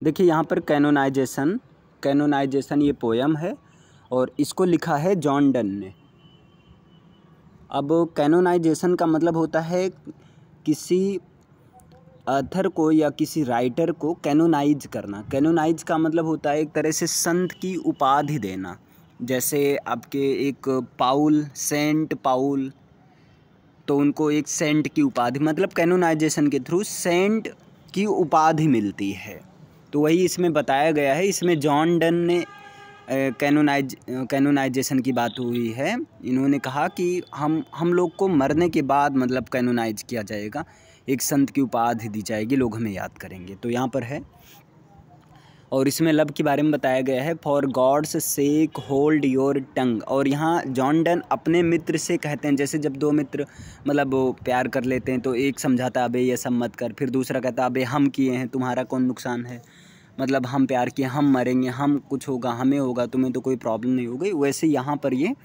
देखिए यहाँ पर कैनोनाइजेशन ये पोयम है और इसको लिखा है जॉन डन ने। अब कैनोनाइजेशन का मतलब होता है किसी ऑथर को या किसी राइटर को कैनोनाइज करना। कैनोनाइज का मतलब होता है एक तरह से संत की उपाधि देना। जैसे आपके एक सेंट पाउल, तो उनको एक सेंट की उपाधि, मतलब कैनोनाइजेशन के थ्रू सेंट की उपाधि मिलती है। तो वही इसमें बताया गया है। इसमें जॉन डन ने कैनोनाइजेशन की बात हुई है। इन्होंने कहा कि हम लोग को मरने के बाद मतलब कैनोनाइज किया जाएगा, एक संत की उपाधि दी जाएगी, लोग हमें याद करेंगे। तो यहाँ पर है और इसमें लव के बारे में बताया गया है, for God's sake hold your tongue. और यहाँ जॉन डन अपने मित्र से कहते हैं, जैसे जब दो मित्र मतलब वो प्यार कर लेते हैं तो एक समझाता अबे ये सब मत कर, फिर दूसरा कहता अबे हम किए हैं तुम्हारा कौन नुकसान है, मतलब हम प्यार किए, हम मरेंगे, हम कुछ होगा हमें होगा, तुम्हें तो कोई प्रॉब्लम नहीं होगी। वैसे यहाँ पर ये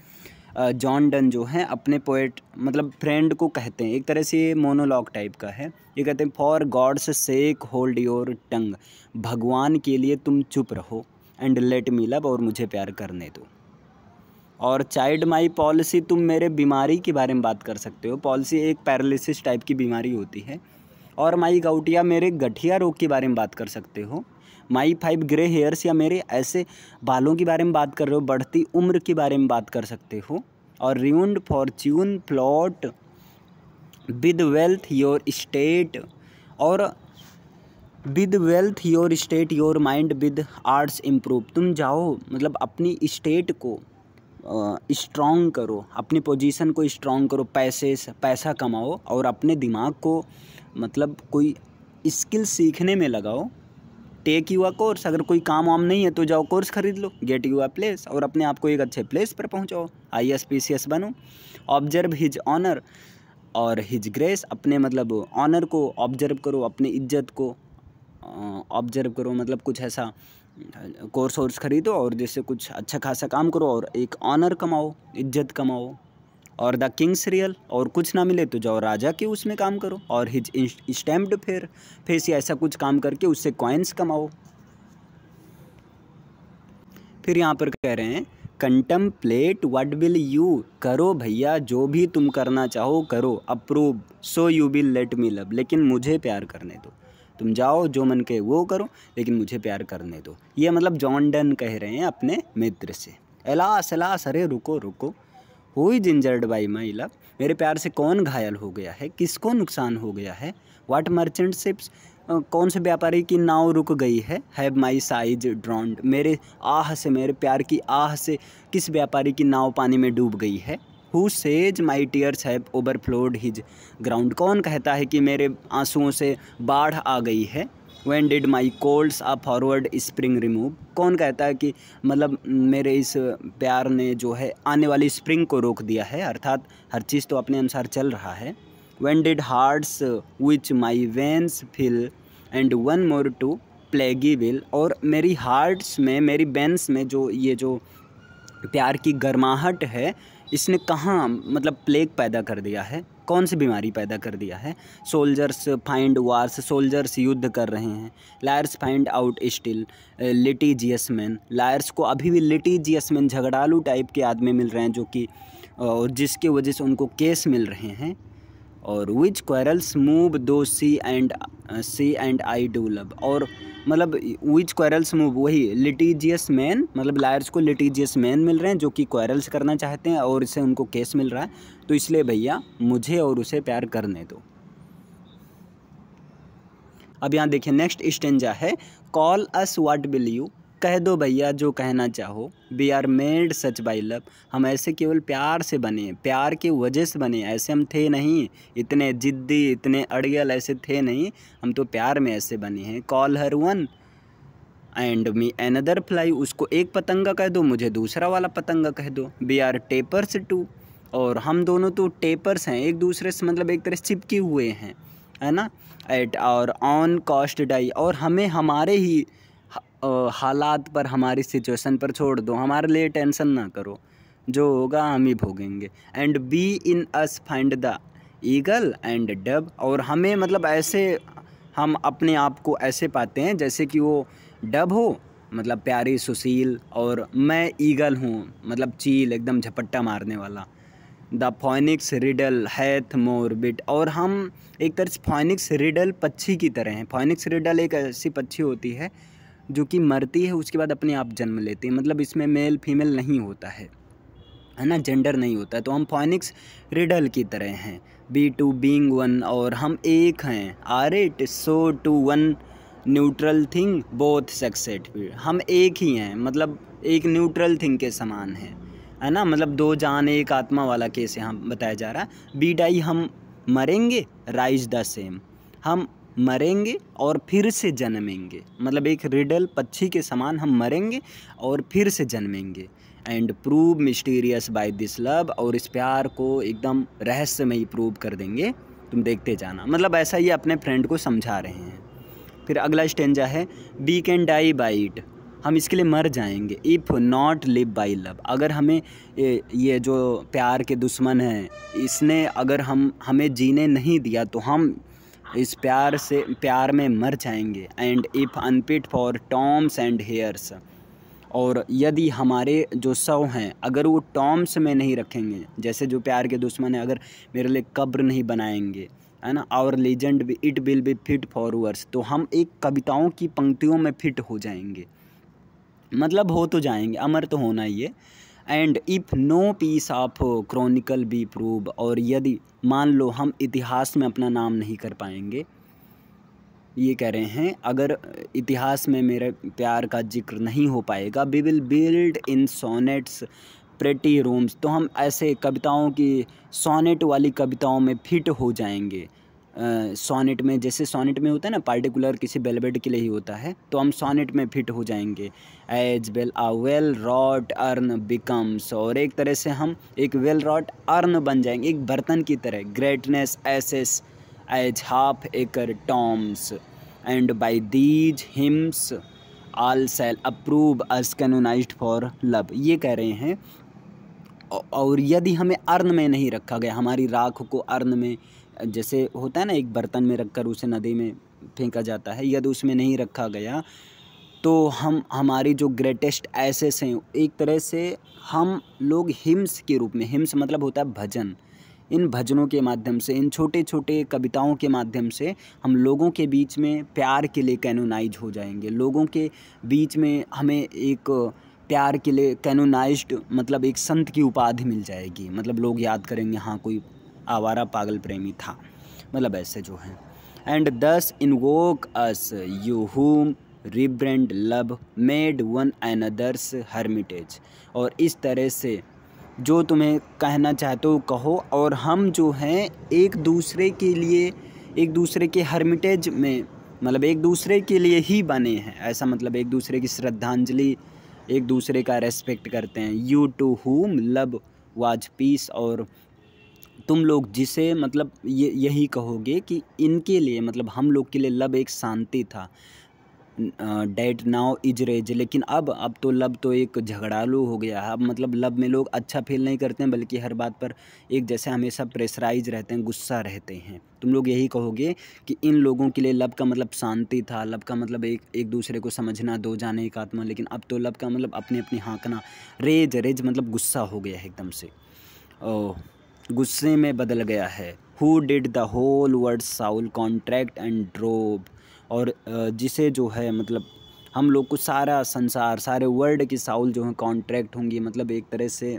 जॉन डन जो है अपने पोएट मतलब फ्रेंड को कहते हैं, एक तरह से ये मोनोलॉग टाइप का है। ये कहते हैं for God's sake hold your tongue, भगवान के लिए तुम चुप रहो, एंड लेट मी लव, और मुझे प्यार करने दो। और चाइल्ड माई पॉलिसी, तुम मेरे बीमारी के बारे में बात कर सकते हो। पॉलिसी एक पैरालिसिस टाइप की बीमारी होती है। और माई गाउटिया, मेरे गठिया रोग के बारे में बात कर सकते हो। माई 5 ग्रे हेयर्स, या मेरे ऐसे बालों के बारे में बात कर रहे हो, बढ़ती उम्र के बारे में बात कर सकते हो। और ruined fortune plot with wealth your state, और with wealth your state your mind with arts improve. तुम जाओ मतलब अपनी स्टेट को स्ट्रॉन्ग करो, अपनी पोजीशन को स्ट्रॉन्ग करो, पैसा कमाओ और अपने दिमाग को मतलब कोई स्किल सीखने में लगाओ। टेक यू अ कोर्स, अगर कोई काम वाम नहीं है तो जाओ कोर्स खरीद लो, गेट यू अ प्लेस, और अपने आप को एक अच्छे प्लेस पर पहुंचाओ, IAS PCS बनो। ऑब्जर्व हिज ऑनर और हिज ग्रेस, अपने मतलब ऑनर को ऑब्जर्व करो, अपनी इज्जत को ऑब्जर्व करो, मतलब कुछ ऐसा कोर्स वोर्स खरीदो और जैसे कुछ अच्छा खासा काम करो और एक ऑनर कमाओ, इज्जत कमाओ। और द किंग्स रियल, और कुछ ना मिले तो जाओ राजा के उसमें काम करो, और हिज स्टैम्प्ड फेस या ऐसा कुछ काम करके उससे कॉइन्स कमाओ। फिर यहाँ पर कह रहे हैं कंटम्पलेट व्हाट विल यू, करो भैया जो भी तुम करना चाहो करो, approve so you will let me love, लेकिन मुझे प्यार करने दो। तुम जाओ जो मन के वो करो लेकिन मुझे प्यार करने दो। ये मतलब जॉन डन कह रहे हैं अपने मित्र से। एलास एलास, अरे रुको रुको, हुई जिंजर्ड बाई माई लव, मेरे प्यार से कौन घायल हो गया है, किसको नुकसान हो गया है। व्हाट मर्चेंट शिप्स, कौन से व्यापारी की नाव रुक गई है। हैव माई साइज ड्रॉन्ड, मेरे आह से, मेरे प्यार की आह से किस व्यापारी की नाव पानी में डूब गई है। Who says my tears have overflowed his ground, कौन कहता है कि मेरे आंसुओं से बाढ़ आ गई है। When did my colds a forward spring remove, कौन कहता है कि मतलब मेरे इस प्यार ने जो है आने वाली स्प्रिंग को रोक दिया है, अर्थात हर चीज़ तो अपने अनुसार चल रहा है। When did hearts which my veins fill and one more to plague will, और मेरी हार्ट्स में, मेरी वेन्स में जो ये जो प्यार की गर्माहट है इसने कहाँ मतलब प्लेग पैदा कर दिया है, कौन सी बीमारी पैदा कर दिया है। सोल्जर्स फाइंड वार्स, सोल्जर्स युद्ध कर रहे हैं। Lawyers find out still litigious man, lawyers को अभी भी लिटिजियस मैन, झगड़ालू टाइप के आदमी मिल रहे हैं जो कि जिसके वजह से उनको केस मिल रहे हैं। और विच क्वेरल्स मूव दो सी एंड आई डू लव, और मतलब विच क्वेरल्स मूव, वही लिटिजियस मैन, मतलब लायर्स को लिटिजियस मैन मिल रहे हैं जो कि क्वेरल्स करना चाहते हैं और इससे उनको केस मिल रहा है, तो इसलिए भैया मुझे और उसे प्यार करने दो। अब यहाँ देखिए नेक्स्ट स्टेंजा है, call us what will you, कह दो भैया जो कहना चाहो। We are made such by love, हम ऐसे केवल प्यार से बने, प्यार की वजह से बने, ऐसे हम थे नहीं, इतने जिद्दी इतने अड़ियल ऐसे थे नहीं, हम तो प्यार में ऐसे बने हैं। Call her one and me another fly, उसको एक पतंगा कह दो मुझे दूसरा वाला पतंगा कह दो। वी आर टेपर्स टू, और हम दोनों तो टेपर्स हैं, एक दूसरे से मतलब एक तरह से चिपके हुए हैं, है ना। एट और ऑन कॉस्ट डाई, और हमें हमारे ही हालात पर, हमारी सिचुएशन पर छोड़ दो, हमारे लिए टेंशन ना करो, जो होगा हम ही भोगेंगे। And we in us find the eagle and dove, और हमें मतलब ऐसे हम अपने आप को ऐसे पाते हैं जैसे कि वो डब हो मतलब प्यारी सुशील, और मैं ईगल हूँ मतलब चील एकदम झपट्टा मारने वाला। The Phoenix riddle hath more bit, और हम एक तरह से फॉनिक्स रिडल पक्षी की तरह हैं। फॉनिक्स रिडल एक ऐसी पक्षी होती है जो कि मरती है, उसके बाद अपने आप जन्म लेती है, मतलब इसमें मेल फीमेल नहीं होता है ना, जेंडर नहीं होता है। तो हम फॉनिक्स रिडल की तरह हैं। बी टू बीइंग वन, और हम एक हैं। Are it so to one neutral thing both sexed, हम एक ही हैं, मतलब एक न्यूट्रल थिंग के समान है ना, मतलब दो जान एक आत्मा वाला केस यहाँ बताया जा रहा है। बी डाई, हम मरेंगे, राइज द सेम, हम मरेंगे और फिर से जन्मेंगे, मतलब एक रिडल पक्षी के समान हम मरेंगे और फिर से जन्मेंगे। And prove mysterious by this love, और इस प्यार को एकदम रहस्यमयी प्रूव कर देंगे, तुम देखते जाना, मतलब ऐसा ये अपने फ्रेंड को समझा रहे हैं। फिर अगला स्टेंजा है we can die by it, हम इसके लिए मर जाएंगे। If not live by love, अगर हमें ये जो प्यार के दुश्मन हैं इसने अगर हमें जीने नहीं दिया तो हम इस प्यार में मर जाएंगे। And if unfit for Tom's and hairs, और यदि हमारे जो शव हैं अगर वो टॉम्स में नहीं रखेंगे, जैसे जो प्यार के दुश्मन है अगर मेरे लिए कब्र नहीं बनाएंगे, है ना, our legend it will be fit for worse, तो हम एक कविताओं की पंक्तियों में फिट हो जाएंगे, मतलब हो तो जाएंगे, अमर तो होना ही है। And if no piece of chronicle be prove, और यदि मान लो हम इतिहास में अपना नाम नहीं कर पाएंगे, ये कह रहे हैं अगर इतिहास में मेरे प्यार का जिक्र नहीं हो पाएगा, we will build in sonnets pretty rooms, तो हम ऐसे कविताओं की सोनेट वाली कविताओं में फिट हो जाएंगे। सोनेट में, जैसे सोनेट में होता है ना पार्टिकुलर किसी बेलवेट के लिए ही होता है, तो हम सोनेट में फिट हो जाएंगे। एज वेल आ वेल रॉट अर्न बिकम्स, और एक तरह से हम एक वेल रॉट अर्न बन जाएंगे, एक बर्तन की तरह। Greatness ashes as half acre tombs, and by these hymns all shall approve us canonized for love, ये कह रहे हैं। और यदि हमें अर्न में नहीं रखा गया, हमारी राख को अर्न में, जैसे होता है ना एक बर्तन में रखकर उसे नदी में फेंका जाता है, यदि उसमें नहीं रखा गया तो हम हमारी जो ग्रेटेस्ट एसेस हैं, एक तरह से हम लोग हिम्स के रूप में, हिम्स मतलब होता है भजन, इन भजनों के माध्यम से, इन छोटे छोटे कविताओं के माध्यम से हम लोगों के बीच में प्यार के लिए कैनोनाइज हो जाएंगे। लोगों के बीच में हमें एक प्यार के लिए कैनोनाइज्ड, मतलब एक संत की उपाधि मिल जाएगी, मतलब लोग याद करेंगे हाँ कोई आवारा पागल प्रेमी था, मतलब ऐसे जो हैं। एंड दस invoke us you whom reverend love made one another's hermitage, और इस तरह से जो तुम्हें कहना चाहते हो कहो, और हम जो हैं एक दूसरे के लिए, एक दूसरे के हर्मिटेज में, मतलब एक दूसरे के लिए ही बने हैं, ऐसा मतलब एक दूसरे की श्रद्धांजलि, एक दूसरे का रेस्पेक्ट करते हैं। You to whom love was peace, और तुम लोग जिसे मतलब यही कहोगे कि इनके लिए, मतलब हम लोग के लिए लव एक शांति था। डेट नाउ इज रेज, लेकिन अब तो लब तो एक झगड़ालू हो गया है। अब मतलब लब में लोग अच्छा फील नहीं करते हैं, बल्कि हर बात पर एक जैसे हमेशा प्रेशराइज रहते हैं, गुस्सा रहते हैं। तुम लोग यही कहोगे कि इन लोगों के लिए लब का मतलब शांति था, लब का मतलब एक दूसरे को समझना, दो जाने एक आत्मा, लेकिन अब तो लब का मतलब अपने अपने हाँकना। रेज, रेज मतलब गुस्सा हो गया है एकदम से, गुस्से में बदल गया है। Who did the whole world soul contract and drove, और जिसे जो है मतलब हम लोग को सारा संसार, सारे वर्ल्ड की साउल जो है कॉन्ट्रैक्ट होंगी, मतलब एक तरह से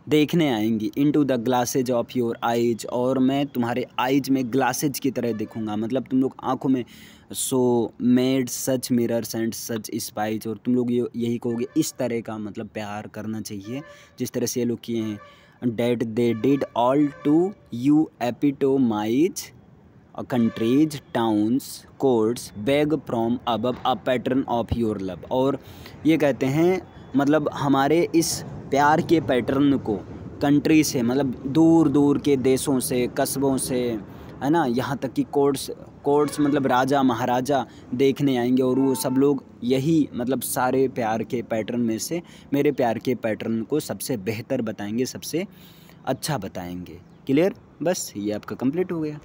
देखने आएंगी। Into the glasses of your eyes, और मैं तुम्हारे आइज में ग्लासेज की तरह देखूंगा, मतलब तुम लोग आँखों में। So made such mirrors and such spies, और तुम लोग यही कहोगे इस तरह का मतलब प्यार करना चाहिए जिस तरह से ये लोग किए हैं। That they did all to you epitomize countries towns courts beg from above a pattern of your love, और ये कहते हैं मतलब हमारे इस प्यार के पैटर्न को कंट्री से, मतलब दूर दूर के देशों से, कस्बों से, है ना, यहाँ तक कि कोर्ट्स मतलब राजा महाराजा देखने आएंगे, और वो सब लोग यही मतलब सारे प्यार के पैटर्न में से मेरे प्यार के पैटर्न को सबसे बेहतर बताएंगे, सबसे अच्छा बताएंगे। क्लियर? बस ये आपका कंप्लीट हो गया।